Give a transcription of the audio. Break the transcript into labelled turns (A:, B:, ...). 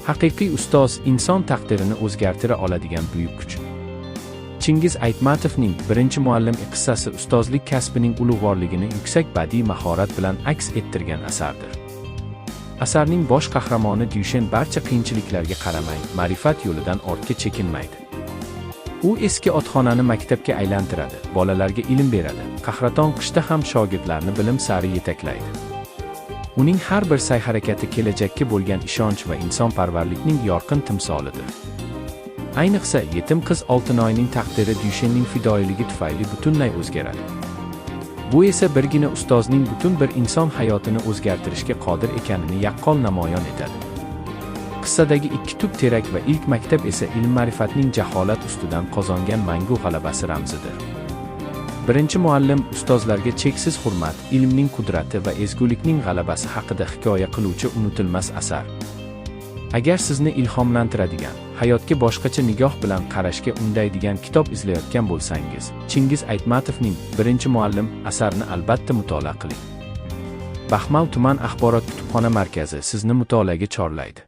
A: Haqiqiy ustoz inson taqdirini o'zgartira oladigan buyuk kuch. Chingiz Aytmatovning Birinchi muallim qissasi ustozlik kasbining ulug'vorligini yuksak badiiy mahorat bilan aks ettirgan asardir. Asarning bosh qahramoni Dyushen barcha qiyinchiliklarga qaramay, ma'rifat yo'lidan ortga chekinmaydi. U eski otxonani maktabga aylantiradi, bolalarga ilm beradi, qahraton qishda ham shogirdlarni bilim sari yetaklaydi. Uning har bir sa'y-harakati kelajakka bo'lgan ishonch va insonparvarlikning yorqin timsolidir. Ayniqsa yetim qiz Oltinoyning taqdiri Dyushenning fidoyiligi tufayli butunlay o'zgaradi. Bu esa birgina ustozning butun bir inson hayotini o'zgartirishga qodir ekanini yaqqol namoyon etadi. Qissadagi ikki tup terak va ilk maktab esa ilm-ma'rifatning jaholat ustidan qozongan mangu g'alabasi ramzidir. Birinchi muallim ustozlarga cheksiz hurmat, ilmning qudrati va ezgulikning g'alabasi haqida hikoya qiluvchi unutilmas asar. Agar sizni ilhomlantiradigan, hayotga boshqacha nigoh bilan qarashga undaydigan kitob izlayotgan bo'lsangiz, Chingiz Aytmatovning Birinchi muallim asarini albatta mutolaa qiling. Baxmal tuman axborot kutubxona markazi sizni mutolaaga chorlaydi.